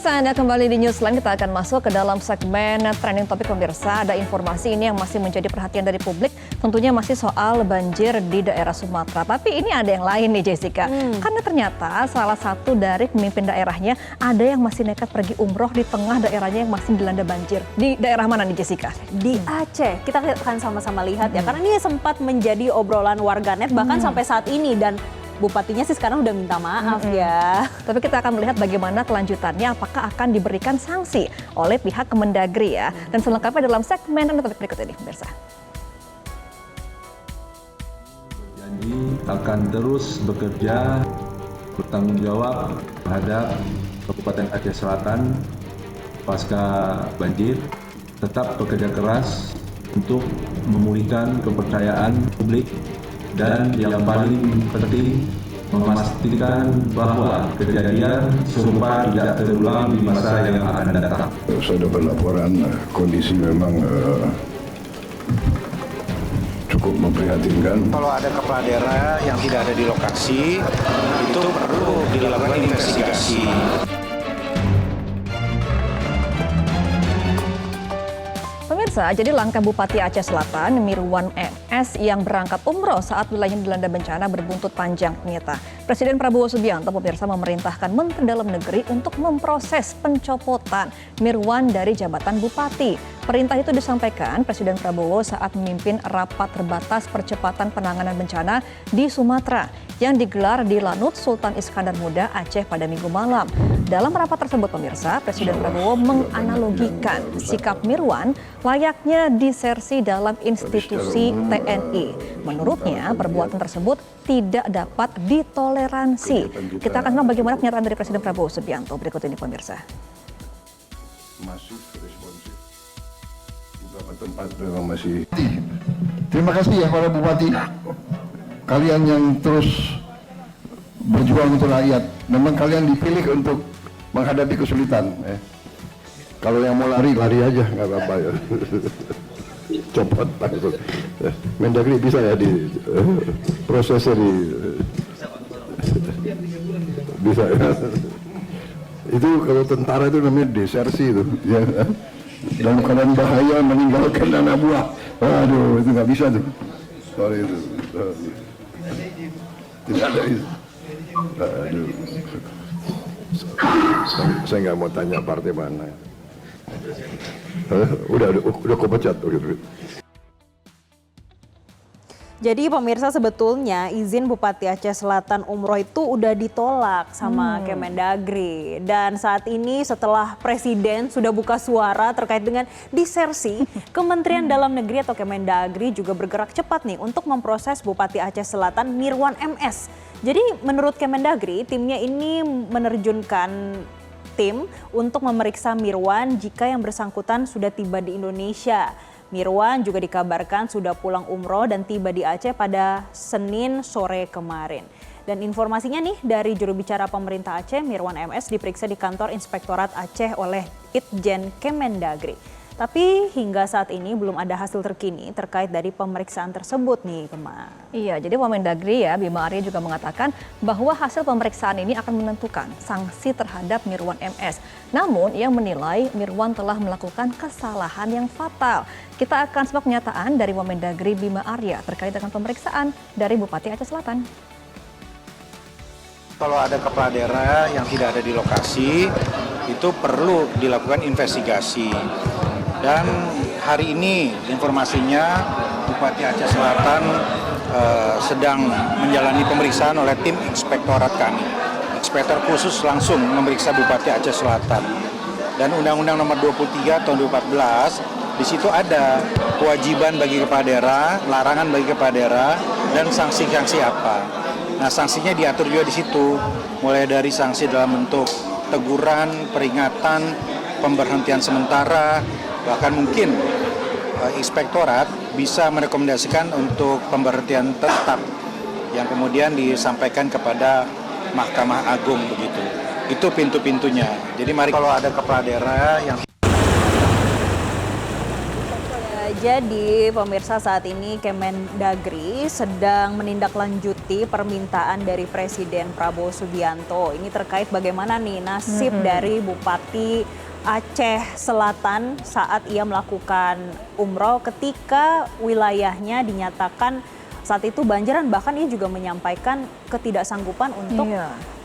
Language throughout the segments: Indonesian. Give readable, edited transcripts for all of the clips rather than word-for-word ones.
Pemirsa, Anda kembali di Newsline. Kita akan masuk ke dalam segmen trending topik pemirsa. Ada informasi ini yang masih menjadi perhatian dari publik. Tentunya masih soal banjir di daerah Sumatera. Tapi ini ada yang lain nih Jessica. Karena ternyata salah satu dari pemimpin daerahnya ada yang masih nekat pergi umroh di tengah daerahnya yang masih dilanda banjir. Di daerah mana nih Jessica? Di Aceh. Kita akan sama-sama lihat ya. Karena ini sempat menjadi obrolan warganet bahkan sampai saat ini. Dan bupatinya sih sekarang udah minta maaf ya. Tapi kita akan melihat bagaimana kelanjutannya, apakah akan diberikan sanksi oleh pihak Kemendagri ya. Dan selengkapnya dalam segmen topik berikut ini, pemirsa. Janji akan terus bekerja bertanggung jawab terhadap Kabupaten Aceh Selatan pasca banjir, tetap bekerja keras untuk memulihkan kepercayaan publik. Dan yang paling penting, memastikan bahwa kejadian serupa tidak terulang di masa yang akan datang. Saya dapat laporan kondisi memang cukup memprihatinkan. Kalau ada kepala daerah yang tidak ada di lokasi, itu perlu dilakukan investigasi. Pemirsa, jadi langkah Bupati Aceh Selatan, Mirwan MS, yang berangkat umroh saat wilayahnya dilanda bencana berbuntut panjang ternyata. Presiden Prabowo Subianto, pemirsa, memerintahkan Menteri Dalam Negeri untuk memproses pencopotan Mirwan dari jabatan Bupati. Perintah itu disampaikan Presiden Prabowo saat memimpin rapat terbatas percepatan penanganan bencana di Sumatera yang digelar di Lanut Sultan Iskandar Muda, Aceh pada Minggu malam. Dalam rapat tersebut, pemirsa, Presiden Prabowo menganalogikan sikap Mirwan layaknya disersi dalam institusi TNI. Menurutnya, perbuatan tersebut tidak dapat ditoleransi. Kita akan lihat bagaimana pernyataan dari Presiden Prabowo Subianto berikut ini, pemirsa. Masif, responsif. Beberapa tempat memang masih. Terima kasih ya para bupati. Kalian yang terus berjuang untuk rakyat. Memang kalian dipilih untuk menghadapi kesulitan. Kalau yang mau lari aja, nggak apa-apa ya. Copot langsung. Mendagri bisa ya di prosesnya di bisa ya. Itu kalau tentara itu namanya desersi itu. Ya. Dalam keadaan bahaya meninggalkan anak buah. Waduh, itu nggak bisa tuh. Soal itu. Tidak ada itu. Aduh. Saya nggak mau tanya partai mana. Udah kau pecat. Jadi pemirsa, sebetulnya izin Bupati Aceh Selatan umroh itu udah ditolak sama Kemendagri. Dan saat ini setelah Presiden sudah buka suara terkait dengan disersi, Kementerian Dalam Negeri atau Kemendagri juga bergerak cepat nih untuk memproses Bupati Aceh Selatan Mirwan MS. Jadi menurut Kemendagri, timnya ini menerjunkan tim untuk memeriksa Mirwan jika yang bersangkutan sudah tiba di Indonesia. Mirwan juga dikabarkan sudah pulang umroh dan tiba di Aceh pada Senin sore kemarin. Dan informasinya nih dari juru bicara pemerintah Aceh, Mirwan MS diperiksa di kantor Inspektorat Aceh oleh Itjen Kemendagri. Tapi hingga saat ini belum ada hasil terkini terkait dari pemeriksaan tersebut nih, Kema. Iya, jadi Wamendagri ya, Bima Arya juga mengatakan bahwa hasil pemeriksaan ini akan menentukan sanksi terhadap Mirwan MS. Namun, ia menilai Mirwan telah melakukan kesalahan yang fatal. Kita akan simak pernyataan dari Wamendagri Bima Arya terkait dengan pemeriksaan dari Bupati Aceh Selatan. Kalau ada kepala daerah yang tidak ada di lokasi, itu perlu dilakukan investigasi. Dan hari ini informasinya Bupati Aceh Selatan sedang menjalani pemeriksaan oleh tim inspektorat kami. Inspektor khusus langsung memeriksa Bupati Aceh Selatan. Dan Undang-Undang Nomor 23 tahun 2014, di situ ada kewajiban bagi kepala daerah, larangan bagi kepala daerah, dan sanksi-sanksi apa. Nah, sanksinya diatur juga di situ, mulai dari sanksi dalam bentuk teguran, peringatan, pemberhentian sementara, bahkan mungkin inspektorat bisa merekomendasikan untuk pemberhentian tetap yang kemudian disampaikan kepada Mahkamah Agung begitu. Itu pintu-pintunya. Jadi mari kalau ada kepala daerah yang Jadi pemirsa, saat ini Kemendagri sedang menindaklanjuti permintaan dari Presiden Prabowo Subianto. Ini terkait bagaimana nih nasib dari Bupati Aceh Selatan saat ia melakukan umroh ketika wilayahnya dinyatakan saat itu banjiran. Bahkan ia juga menyampaikan ketidaksanggupan untuk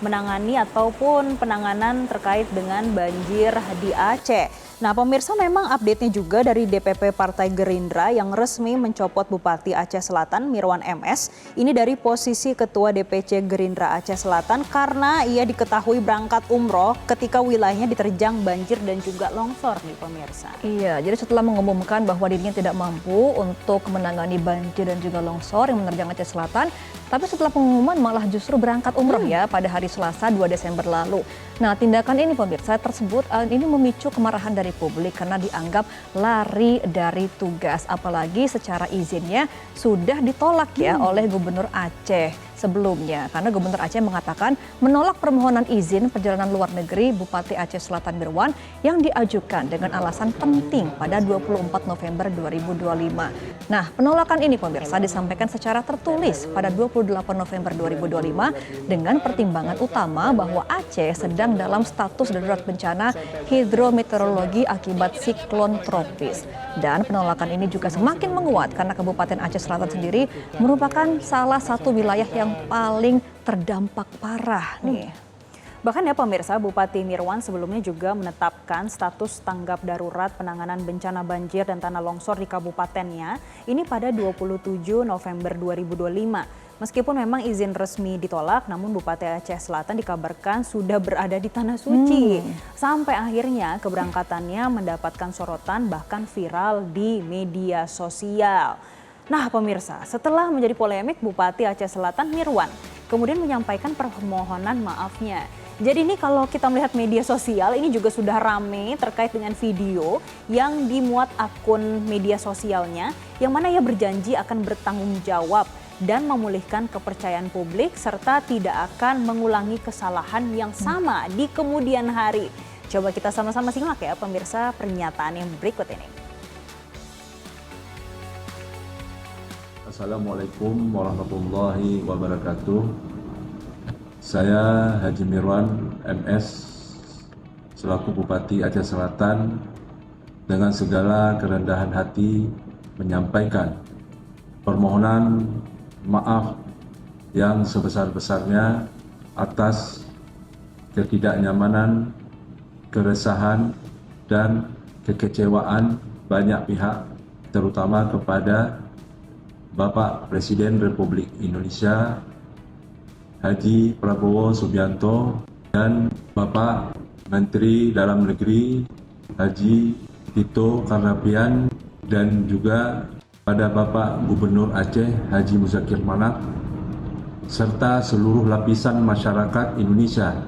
menangani ataupun penanganan terkait dengan banjir di Aceh. Nah pemirsa, memang update-nya juga dari DPP Partai Gerindra yang resmi mencopot Bupati Aceh Selatan Mirwan MS. Ini dari posisi Ketua DPC Gerindra Aceh Selatan karena ia diketahui berangkat umroh ketika wilayahnya diterjang banjir dan juga longsor nih pemirsa. Iya, jadi setelah mengumumkan bahwa dirinya tidak mampu untuk menangani banjir dan juga longsor yang menerjang Aceh Selatan, tapi setelah pengumuman malah justru berangkat umroh ya pada hari Selasa 2 Desember lalu. Nah tindakan ini pemirsa tersebut ini memicu kemarahan dari publik karena dianggap lari dari tugas. Apalagi secara izinnya sudah ditolak ya oleh Gubernur Aceh sebelumnya. Karena Gubernur Aceh mengatakan menolak permohonan izin perjalanan luar negeri Bupati Aceh Selatan Mirwan yang diajukan dengan alasan penting pada 24 November 2025. Nah penolakan ini pemirsa disampaikan secara tertulis pada 28 November 2025 dengan pertimbangan utama bahwa Aceh sedang dalam status darurat bencana hidrometeorologi akibat siklon tropis. Dan penolakan ini juga semakin menguat karena Kabupaten Aceh Selatan sendiri merupakan salah satu wilayah yang paling terdampak parah nih. Bahkan ya pemirsa, Bupati Mirwan sebelumnya juga menetapkan status tanggap darurat penanganan bencana banjir dan tanah longsor di kabupatennya ini pada 27 November 2025. Meskipun memang izin resmi ditolak, namun Bupati Aceh Selatan dikabarkan sudah berada di Tanah Suci. Sampai akhirnya keberangkatannya mendapatkan sorotan bahkan viral di media sosial. Nah pemirsa, setelah menjadi polemik, Bupati Aceh Selatan Mirwan kemudian menyampaikan permohonan maafnya. Jadi ini kalau kita melihat media sosial ini juga sudah rame terkait dengan video yang dimuat akun media sosialnya yang mana ia berjanji akan bertanggung jawab dan memulihkan kepercayaan publik serta tidak akan mengulangi kesalahan yang sama di kemudian hari. Coba kita sama-sama simak ya pemirsa pernyataan yang berikut ini. Assalamualaikum warahmatullahi wabarakatuh. Saya Haji Mirwan MS selaku Bupati Aceh Selatan dengan segala kerendahan hati menyampaikan permohonan maaf yang sebesar-besarnya atas ketidaknyamanan, keresahan, dan kekecewaan banyak pihak, terutama kepada Bapak Presiden Republik Indonesia Haji Prabowo Subianto dan Bapak Menteri Dalam Negeri Haji Tito Karnavian dan juga pada Bapak Gubernur Aceh Haji Muzakir Manaf serta seluruh lapisan masyarakat Indonesia,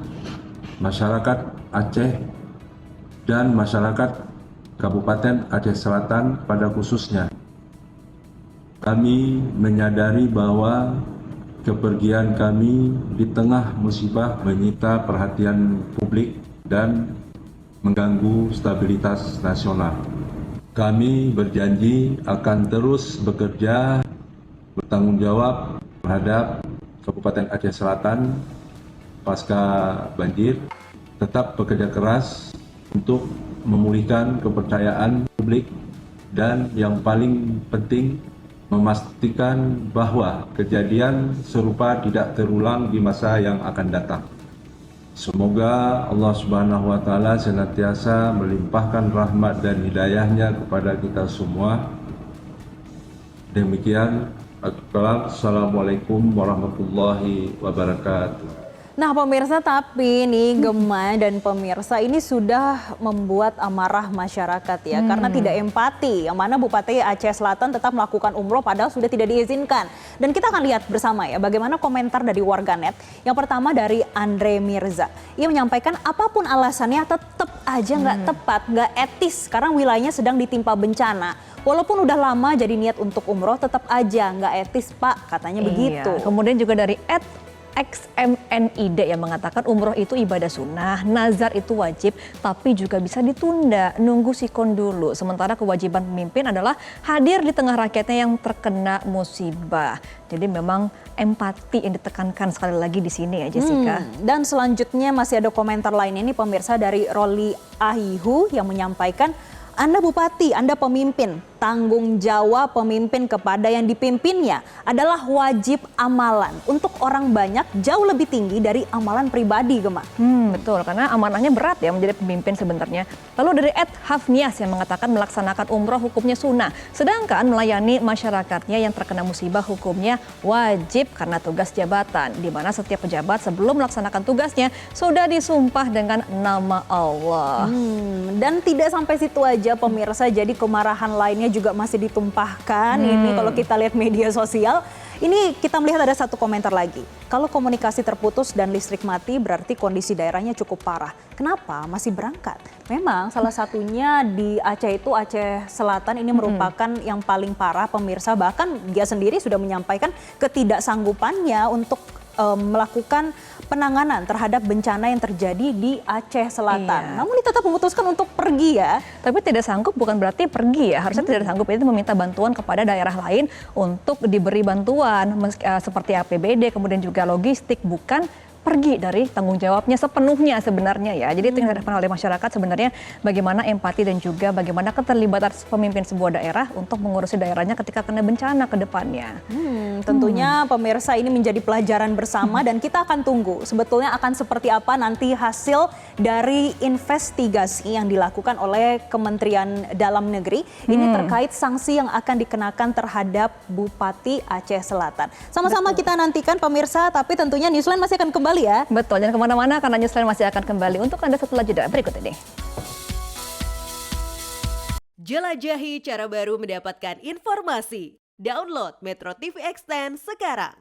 masyarakat Aceh dan masyarakat Kabupaten Aceh Selatan pada khususnya. Kami menyadari bahwa kepergian kami di tengah musibah menyita perhatian publik dan mengganggu stabilitas nasional. Kami berjanji akan terus bekerja bertanggung jawab terhadap Kabupaten Aceh Selatan pasca banjir, tetap bekerja keras untuk memulihkan kepercayaan publik dan yang paling penting memastikan bahwa kejadian serupa tidak terulang di masa yang akan datang. Semoga Allah Subhanahu wa Ta'ala senantiasa melimpahkan rahmat dan hidayahnya kepada kita semua. Demikian, Assalamualaikum warahmatullahi wabarakatuh. Nah pemirsa, tapi nih Gemma dan pemirsa ini sudah membuat amarah masyarakat ya karena tidak empati, yang mana Bupati Aceh Selatan tetap melakukan umroh padahal sudah tidak diizinkan. Dan kita akan lihat bersama ya bagaimana komentar dari warganet. Yang pertama dari Andre Mirza, ia menyampaikan apapun alasannya tetap aja nggak tepat, nggak etis sekarang wilayahnya sedang ditimpa bencana. Walaupun udah lama jadi niat untuk umroh tetap aja nggak etis Pak, katanya begitu. Kemudian juga dari XMNID yang mengatakan umroh itu ibadah sunnah, nazar itu wajib, tapi juga bisa ditunda, nunggu sikon dulu. Sementara kewajiban pemimpin adalah hadir di tengah rakyatnya yang terkena musibah. Jadi memang empati yang ditekankan sekali lagi di sini ya Jessica. Dan selanjutnya masih ada komentar lainnya nih pemirsa dari Roli Ahihu yang menyampaikan, Anda bupati, Anda pemimpin, tanggung jawab pemimpin kepada yang dipimpinnya adalah wajib amalan. Untuk orang banyak jauh lebih tinggi dari amalan pribadi, Gemma. Betul, karena amanahnya berat ya menjadi pemimpin sebenarnya. Lalu dari Ed Hafnias yang mengatakan melaksanakan umroh hukumnya sunnah, sedangkan melayani masyarakatnya yang terkena musibah hukumnya wajib karena tugas jabatan, di mana setiap pejabat sebelum melaksanakan tugasnya sudah disumpah dengan nama Allah. Dan tidak sampai situ aja pemirsa, jadi kemarahan lainnya juga masih ditumpahkan. Ini kalau kita lihat media sosial, ini kita melihat ada satu komentar lagi. Kalau komunikasi terputus dan listrik mati berarti kondisi daerahnya cukup parah. Kenapa masih berangkat? Memang salah satunya di Aceh itu, Aceh Selatan ini merupakan yang paling parah pemirsa. Bahkan dia sendiri sudah menyampaikan ketidaksanggupannya untuk melakukan penanganan terhadap bencana yang terjadi di Aceh Selatan. Namun dia tetap memutuskan untuk pergi ya. Tapi tidak sanggup bukan berarti pergi ya. Harusnya tidak sanggup itu meminta bantuan kepada daerah lain untuk diberi bantuan seperti APBD, kemudian juga logistik, bukan pergi dari tanggung jawabnya sepenuhnya sebenarnya ya. Jadi itu yang diharapkan oleh masyarakat sebenarnya, bagaimana empati dan juga bagaimana keterlibatan pemimpin sebuah daerah untuk mengurusi daerahnya ketika kena bencana ke depannya. Tentunya pemirsa ini menjadi pelajaran bersama dan kita akan tunggu sebetulnya akan seperti apa nanti hasil dari investigasi yang dilakukan oleh Kementerian Dalam Negeri. Ini terkait sanksi yang akan dikenakan terhadap Bupati Aceh Selatan. Sama-sama kita nantikan pemirsa, tapi tentunya Newsline masih akan kembali ya. Betul, jangan kemana-mana karena Newsline masih akan kembali untuk Anda setelah jeda berikut ini. Jelajahi cara baru mendapatkan informasi. Download Metro TV Extend sekarang.